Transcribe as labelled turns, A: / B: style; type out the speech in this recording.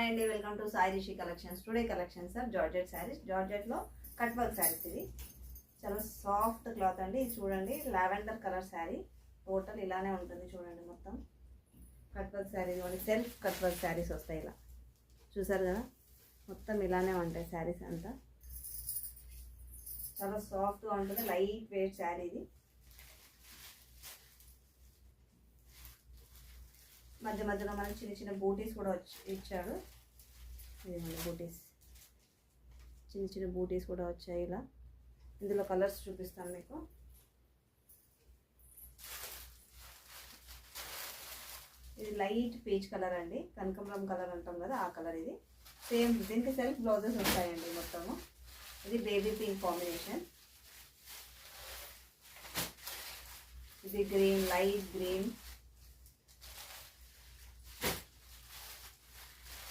A: Hi అండి, welcome to Sai Rishi collections. Today collection sir georgette sarees. జార్జెట్లో cut work sarees. ఇది చాలా సాఫ్ట్ క్లాత్ అండి. ఇది చూడండి, లావెండర్ కలర్ శారీ. టోటల్ ఇలానే ఉంటుంది చూడండి. మొత్తం cut work sari, self cut work saris వస్తాయి. ఇలా చూసారు కదా, మొత్తం ఇలానే ఉంటాయి శారీస్ అంతా. చాలా సాఫ్ట్గా ఉంటుంది, లైట్ వెయిట్ శారీ. ఇది మధ్య మధ్యలో మనకి చిన్న చిన్న బూటీస్ కూడా ఇచ్చాడు. ఇదేమండి బూటీస్, చిన్న చిన్న బూటీస్ కూడా వచ్చాయి. ఇలా ఇందులో కలర్స్ చూపిస్తాను మీకు. ఇది లైట్ పీచ్ కలర్ అండి, కనకాంబరం కలర్ అంటాం కదా, ఆ కలర్. ఇది సేమ్ దీనికి సెల్ఫ్ బ్లౌజెస్ వస్తాయండి మొత్తము. ఇది బేబీ పింక్ కాంబినేషన్. ఇది గ్రీన్, లైట్ గ్రీన్,